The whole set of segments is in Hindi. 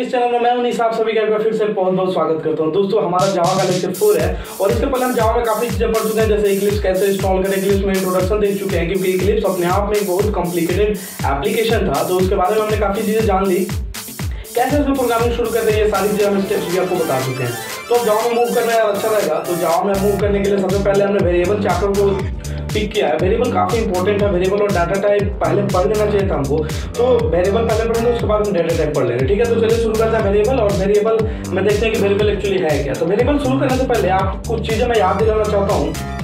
इस चैनल में मैं उन्हीं आप सभी का फिर से बहुत बहुत स्वागत करता हूं। दोस्तों हमारा जावा का लेक्चर 4 है और इसके पहले हम जावा में काफी चीजें पढ़ चुके हैं, जैसे इक्लिप्स कैसे इंस्टॉल करें। इक्लिप्स में इंट्रोडक्शन देख चुके हैं क्योंकि इक्लिप्स अपने आप में एक बहुत कॉम्प्लिकेटेड एप्लीकेशन था, तो उसके बारे में हमने काफी चीजें जान ली। कैसे उसमें प्रोग्रामिंग शुरू करते हैं ये सारी चीजें हम स्टेप्स भी आपको बता चुके हैं। तो अब जावा में मूव करना यार अच्छा रहेगा। तो जावा में मूव करने के लिए सबसे पहले हमने वेरिएबल चैप्टर को पिक किया है। वेरिएबल काफी इंपॉर्टेंट है, वेरिएबल और डाटा टाइप पहले पढ़ लेना चाहिए था हमको। तो वेरिएबल पहले पढ़ेंगे, उसके बाद हम डाटा टाइप पढ़ लेंगे, ठीक है। तो चलिए शुरू करते हैं वेरिएबल। और वेरिएबल में देखते हैं कि वेरिएबल एक्चुअली है क्या। तो वेरिएबल शुरू करने से पहले आप कुछ चीजें मैं याद दिलाना चाहता हूँ।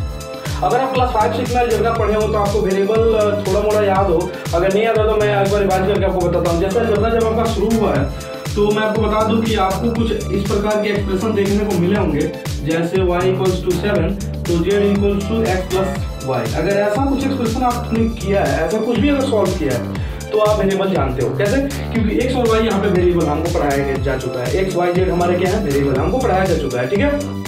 अगर आप क्लास 5-6 में अलजेब्रा पढ़े हो तो आपको वेरिएबल थोड़ा मोड़ा याद हो, अगर नहीं याद हो तो मैं एक बार रिवाइज करके आपको बताता हूँ। जैसे अलजेब्रा जब आपका शुरू हुआ है तो मैं आपको बता दूं कि आपको कुछ इस प्रकार के एक्सप्रेशन देखने को मिले होंगे, जैसे y = 7 तो z = x + y। अगर ऐसा कुछ एक्सप्रेशन आपने किया है, ऐसा कुछ भी अगर सॉल्व किया है तो आप वेरिएबल जानते हो। कैसे? क्योंकि x और y यहाँ पे वेरिएबल हमको पढ़ाया जा चुका है। x y z हमारे क्या है, वेरिएबल हमको पढ़ाया जा चुका है, ठीक है।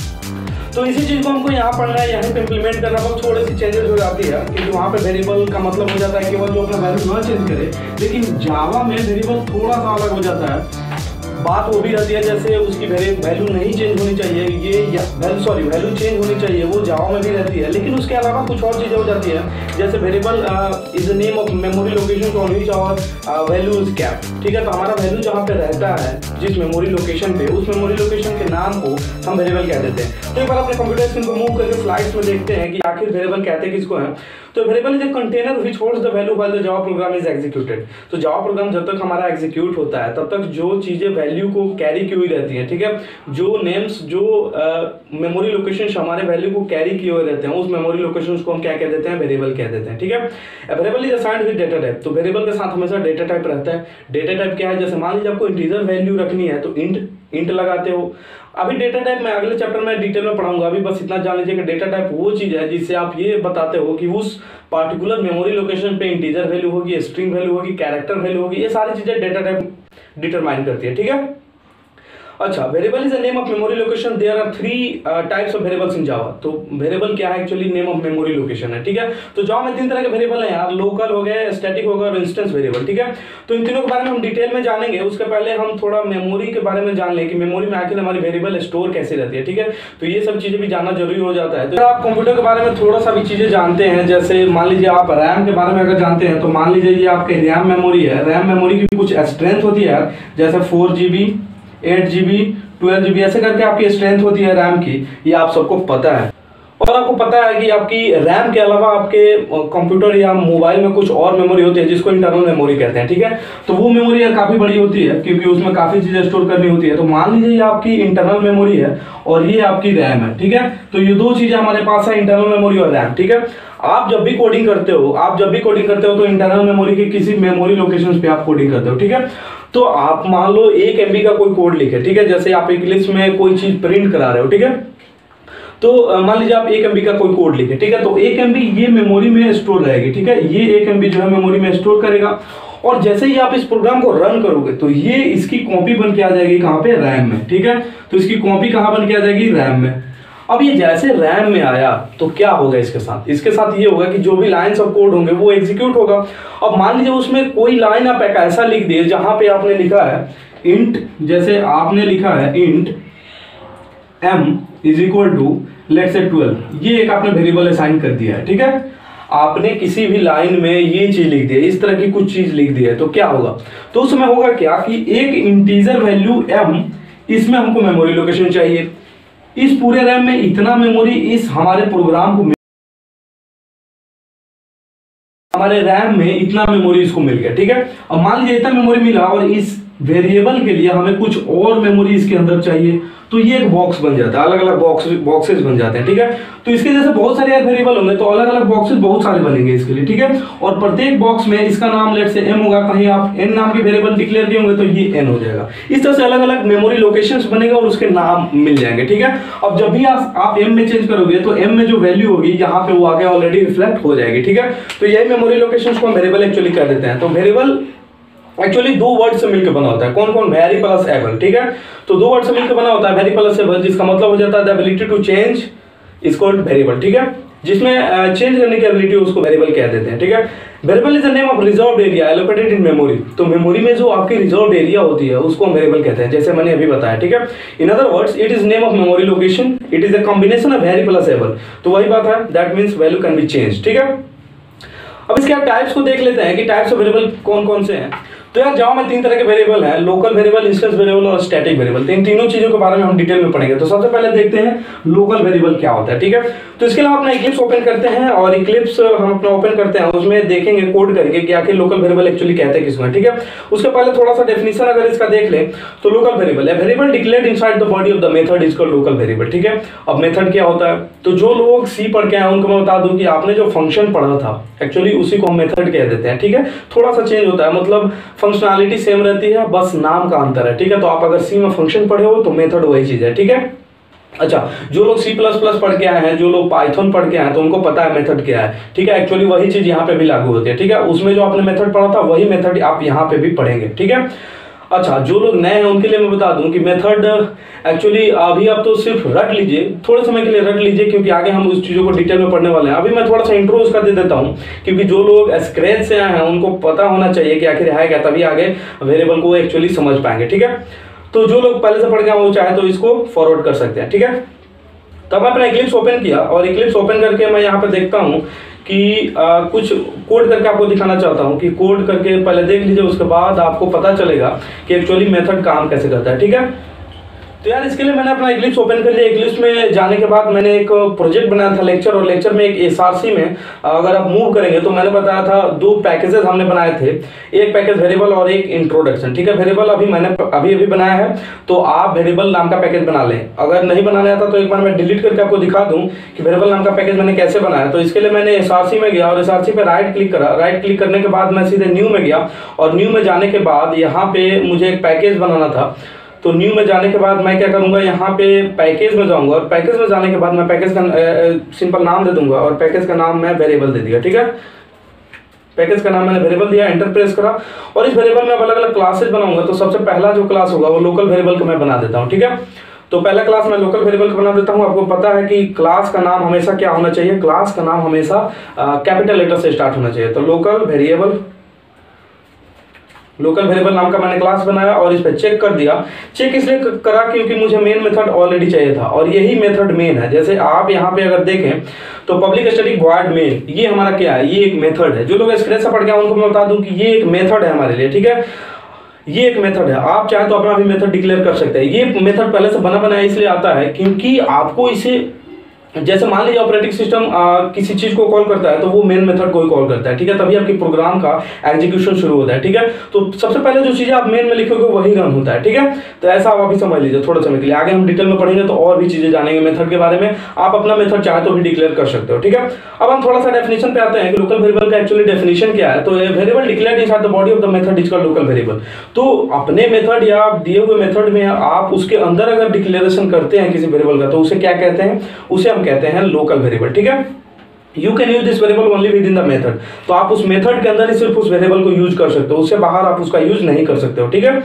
तो इसी चीज को हमको यहाँ पढ़ना है, यहाँ पे इम्प्लीमेंट करना, बस थोड़ी सी चेंजेस हो जाती है क्योंकि वहाँ पे वेरिएबल का मतलब हो जाता है केवल जो अपना वैल्यू ना चेंज करे, लेकिन जावा में वेरिएबल थोड़ा सा अलग हो जाता है। बात वो भी रहती है जैसे उसकी वैल्यू नहीं चेंज होनी चाहिए, वैल्यू चेंज होनी चाहिए, वो जावा में भी रहती है। लेकिन उसके अलावा कुछ और चीज़ें हो जाती है, जैसे variable is the name of memory location on which our value is capped, ठीक है। तो हमारा वैल्यू जहाँ पे रहता है जिस मेमोरी लोकेशन पे, उस मेमोरी लोकेशन के नाम को हम वेरिएबल कह देते हैं। तो एक बार अपने कंप्यूटर स्क्रीन को मूव करके स्लाइड्स में देखते हैं कि आखिर वेरिएबल कहते किसको हैं। तो variable is a container which holds the value while the Java program is executed. तो जावा प्रोग्राम जब तक हमारा एग्जीक्यूट होता है तब तक जो चीजें वैल्यू को कैरी की हुई रहती हैं, ठीक है, जो नेम्स जो मेमोरी लोकेशंस हमारे वैल्यू को कैरी किए हुए रहते हैं, उस मेमोरी लोकेशंस को हम क्या कह देते हैं, वेरिएबल कह देते हैं, ठीक है। Variable is assigned with data type. तो वेरिएबल के साथ हमेशा डेटा टाइप रहता है। डेटा टाइप क्या है, जैसे मान लीजिए आपको इंटीजर वैल्यू रखनी है तो इंट लगाते हो। अभी डेटा टाइप मैं अगले चैप्टर में डिटेल में पढ़ाऊंगा, अभी बस इतना जान लीजिए कि डेटा टाइप वो चीज है जिससे आप ये बताते हो कि उस पार्टिकुलर मेमोरी लोकेशन पे इंटीजर वैल्यू होगी, स्ट्रिंग वैल्यू होगी, कैरेक्टर वैल्यू होगी, ये सारी चीजें डेटा टाइप डिटरमाइन करती है, ठीक है। अच्छा, variable is the name of memory location. There are 3 types of variables in Java. तो वेरिएबल क्या है, actually name of memory location है, ठीक है। तो जावा में 3 तरह के वेरिएबल हैं यार, लोकल हो गए, स्टैटिक हो गए और इंस्टेंस वेरिएबल, ठीक है। तो इन तीनों के बारे में हम डिटेल में जानेंगे। उसके पहले हम थोड़ा मेमोरी के बारे में जान लें कि मेमोरी में आखिर हमारी वेरिएबल स्टोर कैसे रहती है, ठीक है। तो ये सब चीजें भी जानना जरूरी हो जाता है। तो आप कंप्यूटर के बारे में थोड़ा सा भी चीजें जानते हैं, जैसे मान लीजिए आप रैम के बारे में अगर जानते हैं तो मान लीजिए ये आपके रैम मेमोरी है। रैम मेमोरी की कुछ स्ट्रेंथ होती है, जैसे 4 GB, 8 GB, 12 GB, ऐसे करके आपकी स्ट्रेंथ होती है रैम की, ये आप सबको पता है। और आपको पता है कि आपकी रैम के अलावा आपके कंप्यूटर या मोबाइल में कुछ और मेमोरी होती है जिसको इंटरनल मेमोरी कहते हैं, ठीक है। तो वो मेमोरी काफी बड़ी होती है क्योंकि उसमें काफी चीजें स्टोर करनी होती है। तो मान लीजिए ये आपकी इंटरनल मेमोरी है और ये आपकी रैम है, ठीक है। तो ये दो चीजें हमारे पास है, इंटरनल मेमोरी और रैम, ठीक है। आप जब भी कोडिंग करते हो तो इंटरनल मेमोरी के किसी मेमोरी लोकेशन पे आप कोडिंग करते हो, ठीक है। तो आप मान लो 1 MB का कोई कोड लिखे, ठीक है, जैसे आप इक्लिप्स में कोई चीज प्रिंट करा रहे हो, ठीक है। तो मान लीजिए आप 1 MB का कोई कोड लिखे, ठीक है। तो 1 MB ये मेमोरी में स्टोर रहेगी, ठीक है। ये 1 MB जो है मेमोरी में स्टोर करेगा और जैसे ही आप इस प्रोग्राम को रन करोगे तो ये इसकी कॉपी बन के आ जाएगी कहाँ पे, रैम में, ठीक है। तो इसकी कॉपी कहाँ बन के आ जाएगी, रैम में। अब ये जैसे रैम में आया तो क्या होगा इसके साथ ये होगा कि जो भी लाइंस ऑफ कोड होंगे वो एग्जीक्यूट होगा। अब मान लीजिए उसमें कोई लाइन आप एक ऐसा लिख दिए जहां पे आपने लिखा है इंट, जैसे आपने लिखा है इंट m = लेट्स से 12, ये एक आपने वेरिएबल असाइन कर दिया है, ठीक है। आपने किसी भी लाइन में ये चीज लिख दी है, इस तरह की कुछ चीज लिख दी है, तो क्या होगा, तो उसमें होगा क्या कि एक इंटीजर वैल्यू m, इसमें हमको मेमोरी लोकेशन चाहिए। इस पूरे रैम में इतना मेमोरी इस हमारे प्रोग्राम को, हमारे रैम में इतना मेमोरी इसको मिल गया, ठीक है। अब मान लीजिए इतना मेमोरी मिला और इस वेरिएबल के लिए हमें कुछ और मेमोरी इसके अंदर चाहिए, तो ये एक बॉक्स बन जाता है, अलग अलग बॉक्सेस बन जाते हैं, ठीक है। तो इसके जैसे बहुत सारे वेरिएबल होंगे तो अलग अलग बॉक्सेस बहुत सारे बनेंगे इसके लिए, ठीक है। और प्रत्येक बॉक्स में इसका नाम लेट से m होगा, कहीं आप n नाम के वेरिएबल डिक्लेयर किए होंगे तो ये n हो जाएगा। इस तरह से अलग अलग मेमोरी लोकेशंस बनेंगे और उसके नाम मिल जाएंगे, ठीक है। अब जब भी आप m में चेंज करोगे तो m में जो वैल्यू होगी यहाँ पे वो आगे ऑलरेडी रिफ्लेक्ट हो जाएगी, ठीक है। तो यही मेमोरी लोकेशंस को हम वेरिएबल एक्चुअली कह देते हैं। तो वेरिएबल एक्चुअली 2 वर्ड से मिलकर बना होता है, कौन कौन, वेरी प्लस एबल, ठीक है। तो 2 वर्ड से मिलकर बना होता है, वेरी प्लस एबल, जिसका मतलब हो जाता है the ability to change is called variable, ठीक है। जिसमें चेंज करने की एबिलिटी उसको वेरिएबल कह देते हैं, ठीक है। Variable is the name of reserved area allocated in memory. तो मेमोरी में जो आपकी रिजर्व्ड एरिया होती है उसको हम वेरिएबल कहते हैं, जैसे मैंने अभी बताया, ठीक है। In other words it is name of memory location, it is a combination of very plus able. तो वही बात है, that means value can be change, ठीक है। अब इसके टाइप्स को देख लेते हैं कि टाइप्स ऑफ वेरिएबल कौन कौन से हैं। तो यार जावा में 3 तरह के वेरिएबल हैं, लोकल वेरिएबल, इंस्टेंस वेरिएबल और स्टैटिक वेरिएबल। तो इन तीनों चीजों के बारे में हम डिटेल में पढ़ेंगे। तो सबसे पहले देखते हैं लोकल वेरिएबल क्या होता है, ठीक है। तो इसके लिए हम अपना इक्लिप्स ओपन करते हैं और इक्लिप्स हम अपना ओपन करते हैं, उसमें देखेंगे कोड करके कि आखिर लोकल वेरिएबल एक्चुअली कहते हैं किसको, ठीक है। उसके पहले थोड़ा सा डेफिनेशन अगर इसका देख लें तो लोकल वेरिएबल है variable declared inside the body of the method is called local variable, ठीक है। अब मेथड क्या होता है, तो जो लोग सी पढ़ के आए उनको मैं बता दूं कि आपने जो फंक्शन पढ़ा था एक्चुअली उसी को हम मेथड कह देते हैं, ठीक है। थोड़ा सा चेंज होता है, मतलब फंक्शनैलिटी सेम रहती है, बस नाम का अंतर है, ठीक है। तो आप अगर सी में फंक्शन पढ़े हो तो मेथड वही चीज है, ठीक है। अच्छा, जो लोग C++ पढ़ के आए हैं, जो लोग पाइथन पढ़ के आए हैं, तो उनको पता है मेथड क्या है, ठीक है। एक्चुअली वही चीज यहाँ पे भी लागू होती है, ठीक है। उसमें जो आपने मेथड पढ़ा था वही मेथड आप यहाँ पे भी पढ़ेंगे, ठीक है। अच्छा, जो लोग नए हैं उनके लिए मैं बता दूं कि मेथड एक्चुअली अभी आप तो सिर्फ रट लीजिए, थोड़े समय के लिए रट लीजिए, क्योंकि आगे हम उस चीज़ों को डिटेल में पढ़ने वाले हैं। अभी मैं थोड़ा सा इंट्रो उसका दे देता हूं, क्योंकि जो लोग स्क्रैच से आए हैं उनको पता होना चाहिए कि आखिर है क्या, तभी आगे वेरिएबल को एक्चुअली समझ पाएंगे, ठीक है। तो जो लोग पहले से पढ़ के वो चाहे तो इसको फॉरवर्ड कर सकते हैं, ठीक है। तब मैं अपना इक्लिप्स ओपन किया और इक्लिप्स ओपन करके मैं यहाँ पे देखता हूँ कि कुछ कोड करके आपको दिखाना चाहता हूँ कि कोड करके पहले देख लीजिए, उसके बाद आपको पता चलेगा कि एक्चुअली मेथड काम कैसे करता है, ठीक है। तो यार इसके लिए मैंने अपना इक्लिप्स ओपन कर लिया। इक्लिप्स में जाने के बाद मैंने एक प्रोजेक्ट बनाया था लेक्चर, और लेक्चर में एक एसआरसी में अगर आप मूव करेंगे तो मैंने बताया था 2 पैकेजेस हमने बनाए थे, एक पैकेज वेरिएबल और एक इंट्रोडक्शन, ठीक है। वेरिएबल अभी मैंने अभी बनाया है, तो आप वेरिएबल नाम का पैकेज बना लें। अगर नहीं बनाना आता तो एक बार मैं डिलीट करके आपको दिखा दूं कि वेरिएबल नाम का पैकेज मैंने कैसे बनाया। तो इसके लिए मैंने एसआरसी में गया और एसआरसी पे राइट क्लिक करा। राइट क्लिक करने के बाद मैं सीधे न्यू में गया, और न्यू में जाने के बाद यहाँ पे मुझे एक पैकेज बनाना था। तो न्यू में जाने के बाद मैं क्या करूंगा, यहाँ पे पैकेज में जाऊंगा, और पैकेज में जाने के बाद मैं पैकेज का सिंपल नाम दे दूंगा, और पैकेज का नाम मैं वेरिएबल दे दिया, ठीक है। पैकेज का नाम मैंने वेरिएबल दिया, एंटर प्रेस करा, और इस वेरिएबल में अलग अलग क्लासेज बनाऊंगा। तो सबसे पहला जो क्लास होगा वो लोकल वेरिएबल का मैं बना देता हूँ, ठीक है। तो पहला क्लास मैं लोकल वेरिएबल का बना देता हूँ। आपको पता है कि क्लास का नाम हमेशा क्या होना चाहिए, क्लास का नाम हमेशा कैपिटल लेटर से स्टार्ट होना चाहिए। तो लोकल वेरिएबल नाम का मैंने क्लास बनाया और इस पर चेक कर दिया। चेक इसलिए करा क्योंकि मुझे मेन मेथड ऑलरेडी चाहिए था, और यही मेथड मेन है। जैसे आप यहाँ पे अगर देखें तो पब्लिक स्टैटिक वॉइड मेन, ये हमारा क्या है, ये एक मेथड है। जो लोग स्क्रैच से पढ़ के उनको मैं बता दूं कि ये एक मेथड है हमारे लिए, ठीक है। ये एक मेथड है, आप चाहे तो अपना भी मेथड डिक्लेयर कर सकते हैं। ये मेथड पहले से बना बनाया इसलिए आता है क्योंकि आपको इसे, जैसे मान लीजिए ऑपरेटिंग सिस्टम किसी चीज को कॉल करता है तो वो मेन मेथड को ही कॉल करता है, ठीक है। तभी आपकी प्रोग्राम का एग्जीक्यूशन शुरू होता है, ठीक है। तो सबसे पहले जो चीजें आप मेन में लिखोगे वही रन होता है, ठीक है। तो ऐसा आप अभी समझ लीजिए थोड़े समय के लिए। आगे हम डिटेल में पढ़ेंगे तो और भी चीजें जानेंगे मेथड के बारे में। आप अपना मेथड चाहे तो भी डिक्लेयर कर सकते हो, ठीक है। अब हम थोड़ा सा डेफिनेशन पे आते हैं कि लोकल वेरिएबल का एक्चुअली डेफिनेशन क्या है। तो variable declared inside the body of the method is called local variable. तो अपने मेथड या दिए हुए मेथड में आप उसके अंदर अगर डिक्लेरेशन करते हैं किसी वेरिएबल का तो उसे क्या कहते हैं, उसे हम कहते हैं लोकल वेरिएबल, ठीक है। You can use this variable only with in the method. तो आप उस मेथड के अंदर ही सिर्फ उस वेरिएबल को यूज कर सकते हो, उससे बाहर आप उसका यूज नहीं कर सकते हो, ठीक है।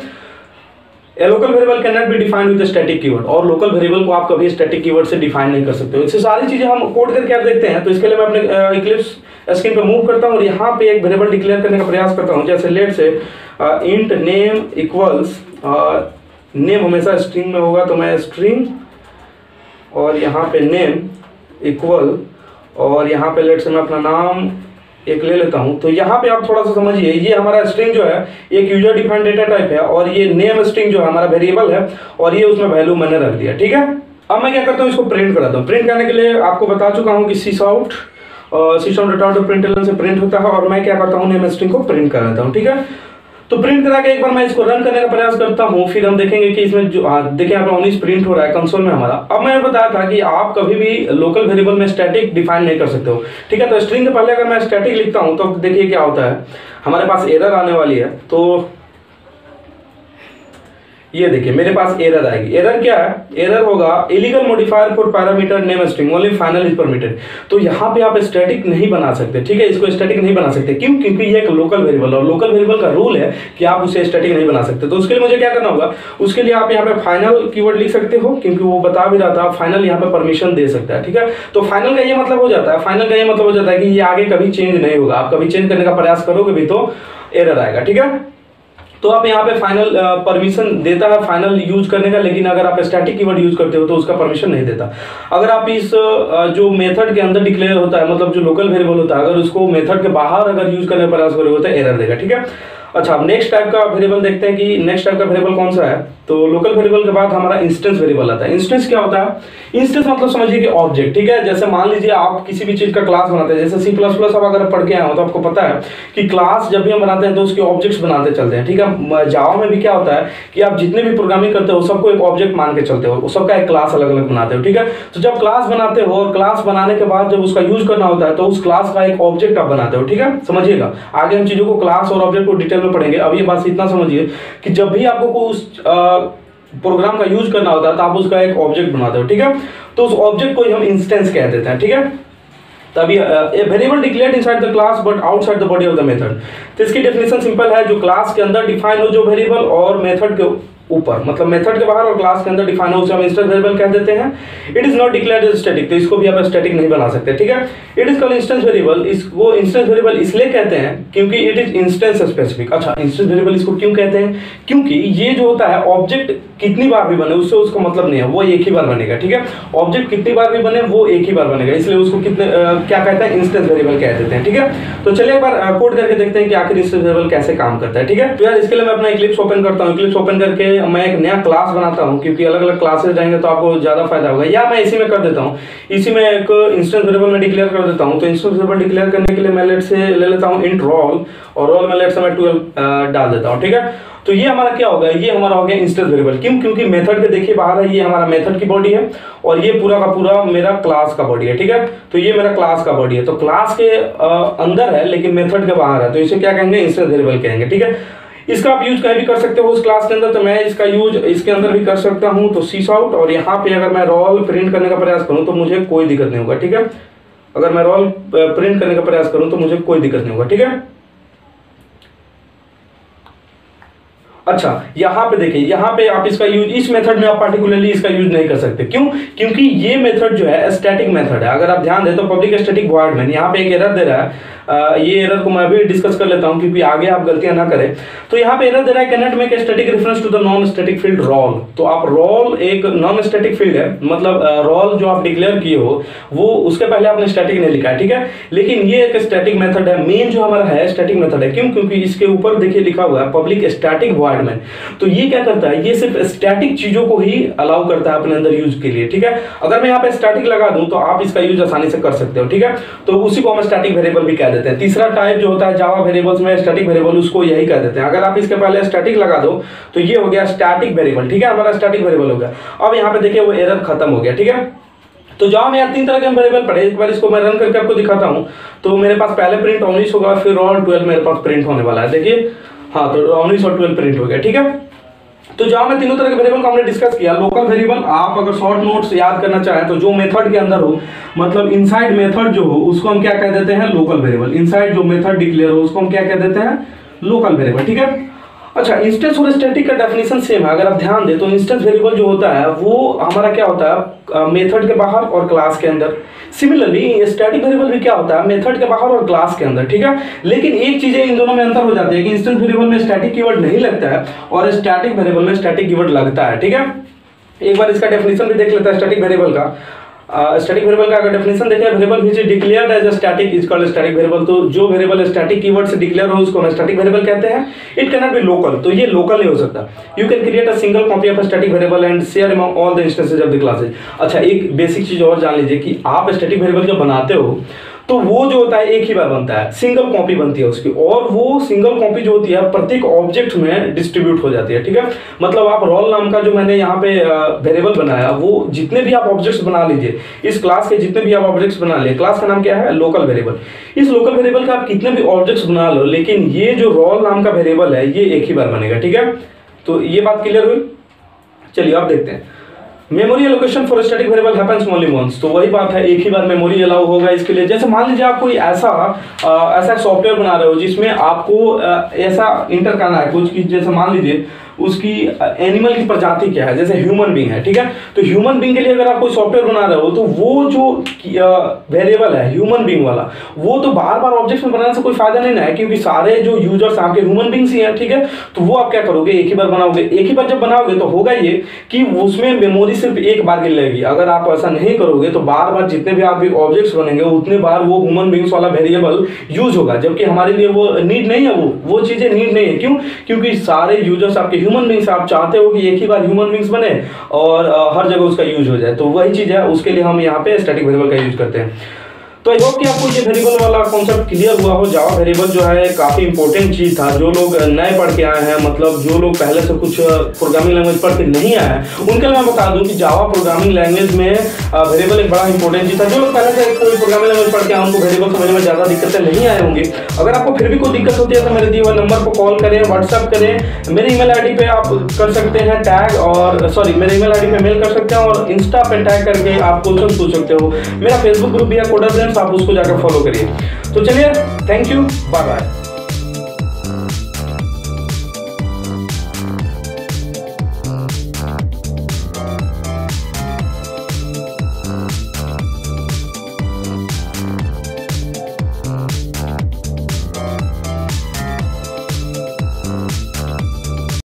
A local variable cannot be defined with a static keyword, और लोकल वेरिएबल को आप कभी स्टैटिक कीवर्ड से डिफाइन नहीं कर सकते हो। इससे सारी चीजें हम कोड करके आप देखते हैं। तो इसके लिए मैं अपने इक्लिप्स स्क्रीन पे मूव करता हूँ और यहाँ पे एक वेरिएबल डिक्लेयर करने का प्रयास करता हूँ। जैसे लेट से इंट नेम इक्वल्स, नेम हमेशा स्ट्रिंग में होगा तो मैं स्ट्रिंग, और यहाँ पे नेम इक्वल, और यहाँ पे लेट से मैं अपना नाम एक ले लेता हूं। तो यहाँ पे आप थोड़ा सा समझिए, ये हमारा स्ट्रिंग जो है एक यूजर डिफाइंड डेटा टाइप है, और ये नेम स्ट्रिंग जो है हमारा वेरिएबल है, और ये उसमें वैल्यू मैंने रख दिया, ठीक है। अब मैं क्या करता हूँ, इसको प्रिंट कराता हूँ। प्रिंट करने के लिए आपको बता चुका हूँ कि sysout system.out.println से प्रिंट होता है, और मैं क्या करता हूँ, नेम स्ट्रिंग को प्रिंट कर देता हूँ, ठीक है। तो प्रिंट करा के एक बार मैं इसको रन करने का प्रयास करता हूँ, फिर हम देखेंगे कि इसमें जो देखिए यहाँ पे 19 प्रिंट हो रहा है कंसोल में हमारा। अब मैंने बताया था कि आप कभी भी लोकल वेरिएबल में स्टैटिक डिफाइन नहीं कर सकते हो, ठीक है। तो स्ट्रिंग के पहले अगर मैं स्टैटिक लिखता हूँ तो देखिए क्या होता है, हमारे पास एरर आने वाली है। तो ये देखिए मेरे पास एरर आएगी। एरर क्या है? एरर होगा illegal modifier for parameter name string only final is permitted. तो यहाँ पे आप स्टैटिक नहीं बना सकते, ठीक है, इसको स्टैटिक नहीं बना सकते। क्यों? क्योंकि ये एक लोकल वेरिएबल और लोकल वेरिएबल का रूल है कि आप उसे स्टैटिक नहीं बना सकते। तो उसके लिए मुझे क्या करना होगा? उसके लिए आप यहाँ पे फाइनल कीवर्ड लिख सकते हो, क्योंकि वो बता भी रहा था फाइनल यहाँ पे परमिशन दे सकता है, ठीक है। तो फाइनल का ये मतलब हो जाता है, फाइनल का ये मतलब हो जाता है कि ये आगे कभी चेंज नहीं होगा। आप कभी चेंज करने का प्रयास करोगे भी तो एरर आएगा, ठीक है। तो आप यहाँ पे फाइनल परमिशन देता है फाइनल यूज करने का, लेकिन अगर आप स्टैटिक कीवर्ड यूज करते हो तो उसका परमिशन नहीं देता। अगर आप इस जो मेथड के अंदर डिक्लेयर होता है, मतलब जो लोकल वेरिएबल होता है, अगर उसको मेथड के बाहर अगर यूज करने का प्रयास करोगे तो एरर देगा, ठीक है। अच्छा, अब नेक्स्ट टाइप का वेरिएबल देखते हैं कि नेक्स्ट टाइप का वेरिएबल कौन सा है। तो लोकल वेरिएबल के बाद हमारा इंस्टेंस वेरिएबल आता है। इंस्टेंस क्या होता है? इंस्टेंस मतलब समझिए कि ऑब्जेक्ट, ठीक है। जैसे मान लीजिए आप किसी भी चीज का क्लास बनाते हैं, जैसे C++ आप अगर पढ़ के आए हो तो आपको पता है कि क्लास जब भी हम बनाते हैं तो उसके ऑब्जेक्ट्स बनाते चलते हैं, ठीक है। जावा में भी क्या होता है कि आप जितने भी प्रोग्रामिंग करते हो सबको एक ऑब्जेक्ट मान के चलते हो, सबका एक क्लास अलग अलग बनाते हो, ठीक है। तो जब क्लास बनाते हो और क्लास बनाने के बाद जब उसका यूज करना होता है तो उस क्लास का एक ऑब्जेक्ट आप बनाते हो, ठीक है। समझिएगा, आगे हम चीजों को क्लास और ऑब्जेक्ट को डिटेल में पढ़ेंगे। अब ये बात इतना समझिए कि जब भी आपको उस प्रोग्राम का यूज करना होता है तो आप उसका एक ऑब्जेक्ट बनाते हो, ठीक है। तो उस ऑब्जेक्ट को हम इंस्टेंस कह देते हैं, ठीक है। तभी a variable declared inside the class but outside the body of the method. तो इसकी डेफिनेशन सिंपल है, जो क्लास के अंदर डिफाइन हो जो वेरिएबल और मेथड के ऊपर, मतलब मेथड के बाहर और क्लास के अंदर डिफाइन हो उसे हम इंस्टेंस वेरिएबल कह देते हैं। It is not declared as static, तो इसको भी आप स्टैटिक नहीं बना सकते, ठीक है। It is called instance variable, इसको इंस्टेंस वेरिएबल इसलिए कहते हैं क्योंकि इट इज इंस्टेंस स्पेसिफिक। अच्छा, इंस्टेंस वेरिएबल इसको क्यों कहते हैं? क्योंकि ये जो होता है ऑब्जेक्ट कितनी बार भी बने उससे उसका मतलब नहीं है, वो एक ही बार बनेगा, ठीक है। ऑब्जेक्ट कितनी बार भी बने वो एक ही बार बनेगा, इसलिए उसको कितने क्या कहते हैं? इंस्टेंस वेरिएबल कह देते हैं, ठीक है। तो चलिए एक बार कोड करके देखते हैं कि आखिर इंस्टेंस वेरिएबल कैसे काम करता है, ठीक है। तो यार इसके लिए मैं अपना इक्लिप्स ओपन करता हूँ। इक्लिप्स ओपन करके मैं एक नया क्लास बनाता हूं, क्योंकि अलग अलग क्लासेस रहेंगे तो आपको ज्यादा फायदा होगा। या मैं इसी में कर देता हूं, इसी में एक इंस्टेंस वेरिएबल में डिक्लेयर कर देता हूं। तो इंस्टेंस वेरिएबल डिक्लेयर करने के लिए मैं लेट से ले लेता हूं इंट रोल, और रोल में लेट से मैं 12 डाल देता हूं, ठीक है। तो ये हमारा क्या होगा? ये हमारा हो गया इंस्टेंस वेरिएबल। क्यों? क्योंकि मेथड के देखिए बाहर है, ये हमारा मेथड की बॉडी है और ये पूरा का पूरा मेरा क्लास का बॉडी है, ठीक है। तो ये मेरा क्लास का बॉडी है, तो क्लास के अंदर है लेकिन मेथड के बाहर है, तो इसे क्या कहेंगे? इंस्टेंस वेरिएबल कहेंगे, ठीक है। इसका आप यूज कहीं भी कर सकते हो उस क्लास के अंदर, तो मैं इसका यूज इसके अंदर भी कर सकता हूं। तो सी आउट, और यहाँ पे अगर मैं रोल प्रिंट करने का प्रयास करूं तो मुझे कोई दिक्कत नहीं होगा, ठीक है। अगर मैं रोल प्रिंट करने का प्रयास करूं तो मुझे कोई दिक्कत नहीं होगा, ठीक है। अच्छा, यहाँ पे देखिए, यहाँ पे आप इसका यूज इस मेथड में आप पार्टिकुलरली इसका यूज नहीं कर सकते। क्यों? क्योंकि ये मेथड जो है स्टैटिक मेथड है। अगर आप ध्यान दें तो पब्लिक स्टैटिक वॉइड मेन, यहाँ पे एक एरर दे रहा है। ये एरर को मैं भी डिस्कस कर लेता हूँ क्योंकि आगे आप गलतियां ना करें। तो यहाँ पे एरर दे रहा है, can not make a static reference to the non static field roll. तो आप रोल एक नॉन स्टैटिक फील्ड है, मतलब रोल जो आप डिक्लेयर किए हो वो उसके पहले आपने स्टैटिक नहीं लिखा है, ठीक है। लेकिन ये एक स्टैटिक मेथड है, मेन जो हमारा है स्टैटिक मेथड है। क्यों? क्योंकि इसके ऊपर देखिए लिखा हुआ है पब्लिक स्टैटिक वॉइड मेन। तो ये क्या करता है? ये सिर्फ स्टैटिक चीजों को ही अलाउ करता है अपने अंदर यूज के लिए, ठीक है। अगर मैं यहाँ पे स्टैटिक लगा दूं तो आप इसका यूज आसानी से कर सकते हो, ठीक है। तो उसी को हम स्टैटिक वेरिएबल भी कह देते हैं। तीसरा टाइप जो होता है जावा वेरिएबल्स में स्टैटिक वेरिएबल, उसको यही कह देते हैं। अगर आप इसके पहले स्टैटिक लगा दो तो ये हो गया स्टैटिक वेरिएबल, ठीक है, हमारा स्टैटिक वेरिएबल हो गया। अब यहाँ पे देखिए वो एरर खत्म हो गया, ठीक है। तो जावा में यार 3 तरह के वेरिएबल पढ़े, एक बार इसको मैं रन करके आपको दिखाता हूँ। तो मेरे पास पहले प्रिंट 19 होगा, फिर रोल 12 मेरे पास प्रिंट होने वाला है, देखिए। हाँ, तो 19 और 12 प्रिंट हो गया, ठीक है। तो जहां में तीनों तरह के वेरिएबल को हमने डिस्कस किया। लोकल वेरिएबल, आप अगर शॉर्ट नोट्स याद करना चाहें तो जो मेथड के अंदर हो, मतलब इनसाइड मेथड जो हो उसको हम क्या कह देते हैं? Local variable. इनसाइड जो मेथड डिक्लेयर हो उसको हम क्या कह देते हैं? लोकल वेरिएबल, ठीक है। अच्छा, इंस्टेंस और स्टैटिक का डेफिनेशन सेम है। अगर आप ध्यान दें तो इंस्टेंस वेरिएबल जो होता है वो हमारा क्या होता है? मेथड के बाहर और क्लास के अंदर। सिमिलरली स्टैटिक वेरिएबल भी क्या होता है? मेथड के बाहर और क्लास के अंदर, ठीक है। लेकिन एक चीज इन दोनों में अंतर हो जाती है कि इंस्टेंस वेरिएबल में स्टैटिक कीवर्ड नहीं लगता है और स्टैटिक वेरिएबल में स्टैटिक कीवर्ड लगता है, ठीक है। एक बार इसका डेफिनेशन भी देख लेता है स्टैटिक वेरिएबल का। स्टैटिक वेरिएबल का अगर डेफिनेशन देखें, variable which is declared as a static is called static variable. तो जो वेरिएबल स्टैटिक कीवर्ड से डिक्लेयर हो उसको हम स्टैटिक वेरिएबल कहते हैं। It can not be local, तो ये लोकल नहीं हो सकता। You can create a single copy of a static variable and share among all the instances of the classes. अच्छा, एक बेसिक चीज और जान लीजिए कि आप स्टैटिक वेरिएबल जब बनाते हो तो वो जो होता है एक ही बार बनता है, सिंगल कॉपी बनती है उसकी, और वो सिंगल कॉपी जो होती है प्रत्येक ऑब्जेक्ट में डिस्ट्रीब्यूट हो जाती है, ठीक है। मतलब आप रोल नाम का जो मैंने यहाँ पे वेरिएबल बनाया, वो जितने भी आप ऑब्जेक्ट्स बना लीजिए, इस क्लास के जितने भी आप ऑब्जेक्ट्स बना लिए, क्लास का नाम क्या है? Local variable. इस लोकल वेरिएबल का आप कितने भी ऑब्जेक्ट्स बना लो, लेकिन ये जो रोल नाम का वेरिएबल है ये एक ही बार बनेगा, ठीक है। तो ये बात क्लियर हुई। चलिए अब देखते हैं। Memory allocation for static variable happens only once, तो वही बात है, एक ही बार मेमोरी अलाउ होगा इसके लिए। जैसे मान लीजिए आप कोई ऐसा सॉफ्टवेयर बना रहे हो जिसमें आपको ऐसा इंटर करना है कुछ, जैसे मान लीजिए उसकी एनिमल की प्रजाति क्या है, जैसे ह्यूमन बीइंग है, ठीक है। तो ह्यूमन बीइंग के लिए अगर आप कोई सॉफ्टवेयर बना रहे हो तो वो जो वेरिएबल है ह्यूमन बीइंग वाला, वो तो बार बार ऑब्जेक्ट्स में बनाने से कोई फायदा नहीं ना है, क्योंकि सारे जो यूजर्स आपके ह्यूमन बीइंग्स ही हैं, ठीक है। तो वो आप क्या करोगे, एक ही बार बनाओगे। एक ही बार जब बनाओगे तो होगा ये कि उसमें मेमोरी सिर्फ एक बार की लगेगी। अगर आप ऐसा नहीं करोगे तो बार बार जितने भी आपके ऑब्जेक्ट्स बनेंगे उतने बार वो ह्यूमन बीइंग्स वाला वेरिएबल यूज होगा, जबकि हमारे लिए वो नीड नहीं है, वो चीजें नीड नहीं है। क्यों? क्योंकि सारे यूजर्स आपके ह्यूमन बीइंग्स, आप चाहते हो कि एक ही बार ह्यूमन बीइंग्स बने और हर जगह उसका यूज हो जाए। तो वही चीज है, उसके लिए हम यहाँ पे स्टैटिक वेरिएबल का यूज करते हैं। तो आई होप कि आपको ये वेरिएबल वाला कॉन्सेप्ट क्लियर हुआ हो। जावा वेरिएबल जो है काफी इंपॉर्टेंट चीज था। जो लोग नए पढ़ के आए हैं, मतलब जो लोग पहले से कुछ प्रोग्रामिंग लैंग्वेज पढ़ के नहीं आए हैं, उनके लिए मैं बता दूं कि जावा प्रोग्रामिंग लैंग्वेज में वेरिएबल एक बड़ा इंपॉर्टेंट चीज था। जो लोग पहले से कोई प्रोग्रामिंग लैंग्वेज पढ़ के आए उनको वेरिएबल समझने में ज्यादा दिक्कतें नहीं आए होंगी। अगर आपको फिर भी कोई दिक्कत होती है तो मेरे दिए हुए नंबर पर कॉल करें, व्हाट्सएप करें, मेरे ईमेल आईडी पे आप कर सकते हैं टैग, और सॉरी मेरे ईमेल आईडी पे मेल कर सकते हैं, और इंस्टा पे टैग करके आप क्वेश्चन पूछ सकते हो। मेरा फेसबुक ग्रुप भी है कोडर फ्रेंड्स, आप उसको जाकर फॉलो करिए। तो चलिए, थैंक यू, बाय बाय।